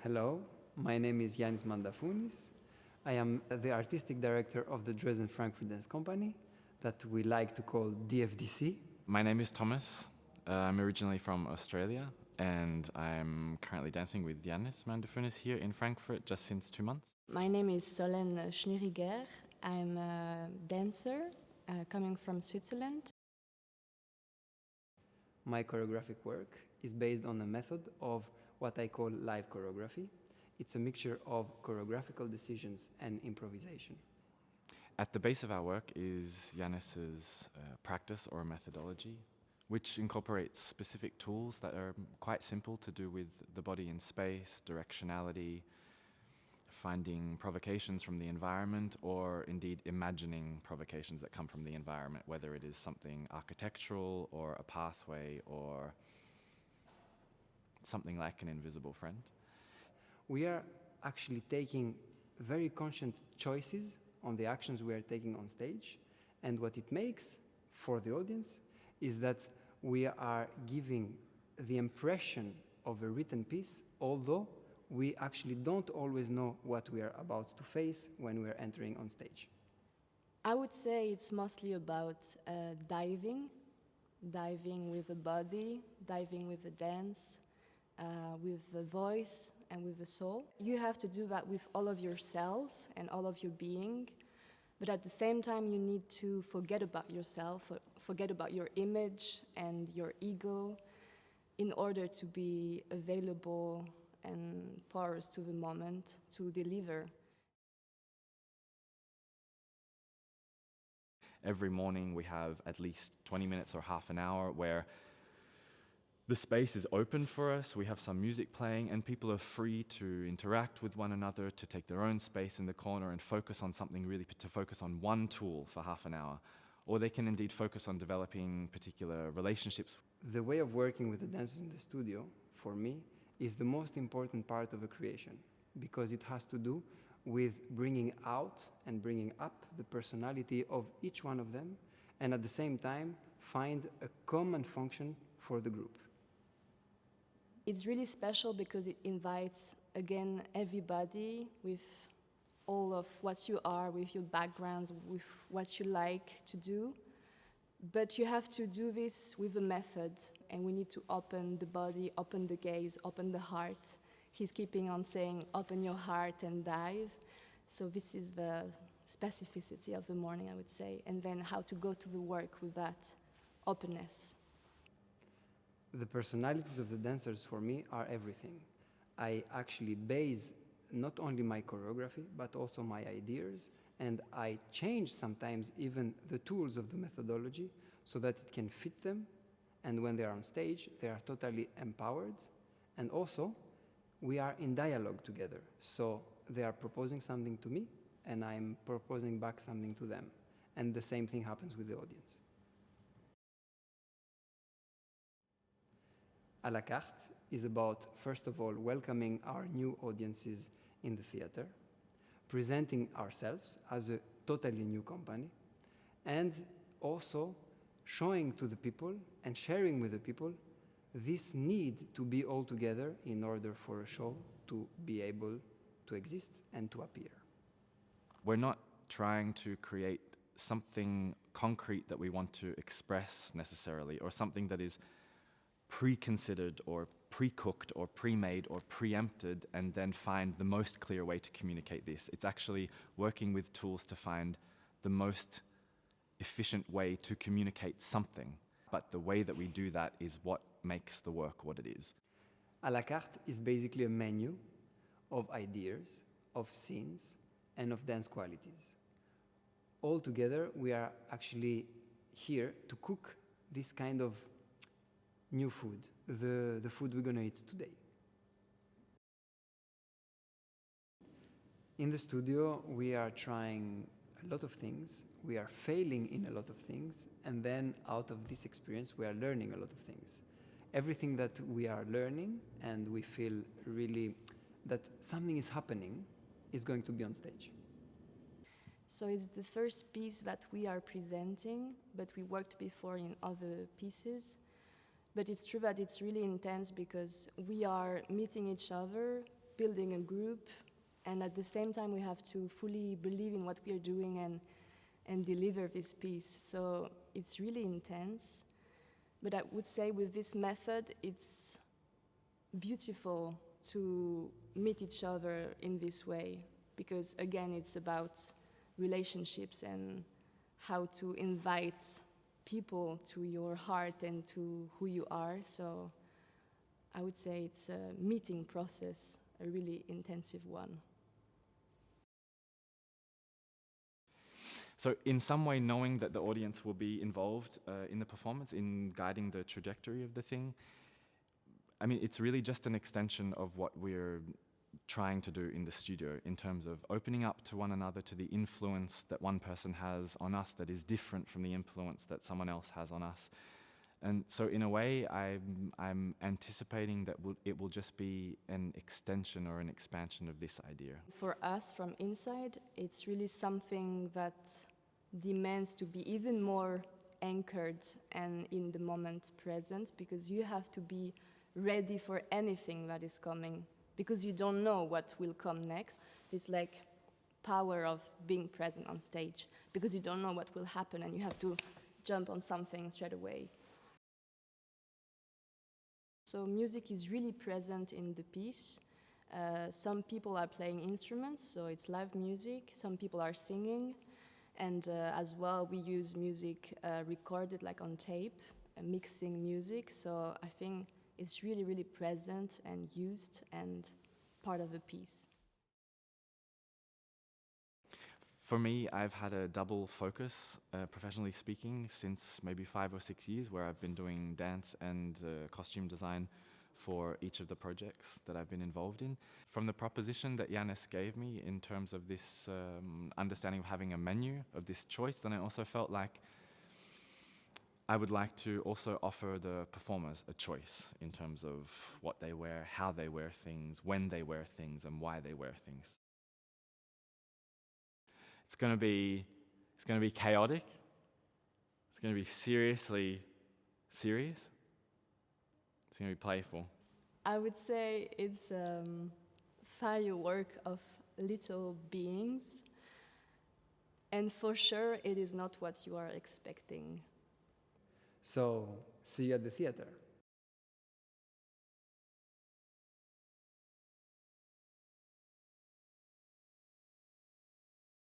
Hello, my name is Ioannis Mandafounis. I am the artistic director of the Dresden Frankfurt Dance Company that we like to call DFDC. My name is Thomas. I'm originally from Australia and I'm currently dancing with Ioannis Mandafounis here in Frankfurt just since 2 months. My name is Solène Schnüriger. I'm a dancer coming from Switzerland. My choreographic work is based on a method of what I call live choreography. It's a mixture of choreographical decisions and improvisation. At the base of our work is Ioannis's practice or methodology, which incorporates specific tools that are quite simple to do with the body in space, directionality, finding provocations from the environment, or indeed imagining provocations that come from the environment, whether it is something architectural or a pathway or something like an invisible friend. We are actually taking very conscious choices on the actions we are taking on stage, and what it makes for the audience is that we are giving the impression of a written piece, although we actually don't always know what we are about to face when we are entering on stage. I would say it's mostly about diving with the body, diving with the dance, with the voice and with the soul. You have to do that with all of your cells and all of your being, but at the same time you need to forget about yourself, forget about your image and your ego in order to be available and porous to the moment to deliver. Every morning we have at least 20 minutes or half an hour where the space is open for us, we have some music playing, and people are free to interact with one another, to take their own space in the corner and focus on something, really to focus on one tool for half an hour. Or they can indeed focus on developing particular relationships. The way of working with the dancers in the studio, for me, is the most important part of a creation, because it has to do with bringing out and bringing up the personality of each one of them, and at the same time find a common function for the group. It's really special because it invites, again, everybody with all of what you are, with your backgrounds, with what you like to do. But you have to do this with a method, and we need to open the body, open the gaze, open the heart. He's keeping on saying, open your heart and dive. So this is the specificity of the morning, I would say, and then how to go to the work with that openness. The personalities of the dancers for me are everything. I actually base not only my choreography but also my ideas, and I change sometimes even the tools of the methodology so that it can fit them, and when they are on stage they are totally empowered, and also we are in dialogue together, so they are proposing something to me and I'm proposing back something to them, and the same thing happens with the audience. À la carte is about, first of all, welcoming our new audiences in the theater, presenting ourselves as a totally new company, and also showing to the people and sharing with the people this need to be all together in order for a show to be able to exist and to appear. We're not trying to create something concrete that we want to express necessarily, or something that is pre-considered or pre-cooked or pre-made or preempted and then find the most clear way to communicate this. It's actually working with tools to find the most efficient way to communicate something. But the way that we do that is what makes the work what it is. À la carte is basically a menu of ideas, of scenes, and of dance qualities. All together, we are actually here to cook this kind of new food, the food we're going to eat today. In the studio, we are trying a lot of things, we are failing in a lot of things, and then out of this experience, we are learning a lot of things. Everything that we are learning, and we feel really that something is happening, is going to be on stage. So it's the first piece that we are presenting, but we worked before in other pieces. But it's true that it's really intense because we are meeting each other building a group, and at the same time we have to fully believe in what we are doing and deliver this piece. So it's really intense. But I would say with this method, it's beautiful to meet each other in this way, because again, it's about relationships and how to invite people to your heart and to who you are. So I would say it's a meeting process, a really intensive one. So in some way, knowing that the audience will be involved in the performance, in guiding the trajectory of the thing, I mean, it's really just an extension of what we're trying to do in the studio in terms of opening up to one another, to the influence that one person has on us that is different from the influence that someone else has on us. And so in a way, I'm anticipating that it will just be an extension or an expansion of this idea. For us from inside, it's really something that demands to be even more anchored and in the moment present, because you have to be ready for anything that is coming, because you don't know what will come next. It's like power of being present on stage, because you don't know what will happen and you have to jump on something straight away. So music is really present in the piece. Some people are playing instruments, so it's live music. Some people are singing. And as well, we use music recorded like on tape, mixing music. So I think it's really, really present and used and part of the piece. For me, I've had a double focus, professionally speaking, since maybe 5 or 6 years, where I've been doing dance and costume design for each of the projects that I've been involved in. From the proposition that Ioannis gave me in terms of this understanding of having a menu, of this choice, then I also felt like I would like to also offer the performers a choice in terms of what they wear, how they wear things, when they wear things, and why they wear things. It's going to be chaotic. It's going to be seriously serious. It's going to be playful. I would say it's a firework of little beings, and for sure it is not what you are expecting. So, see you at the theater.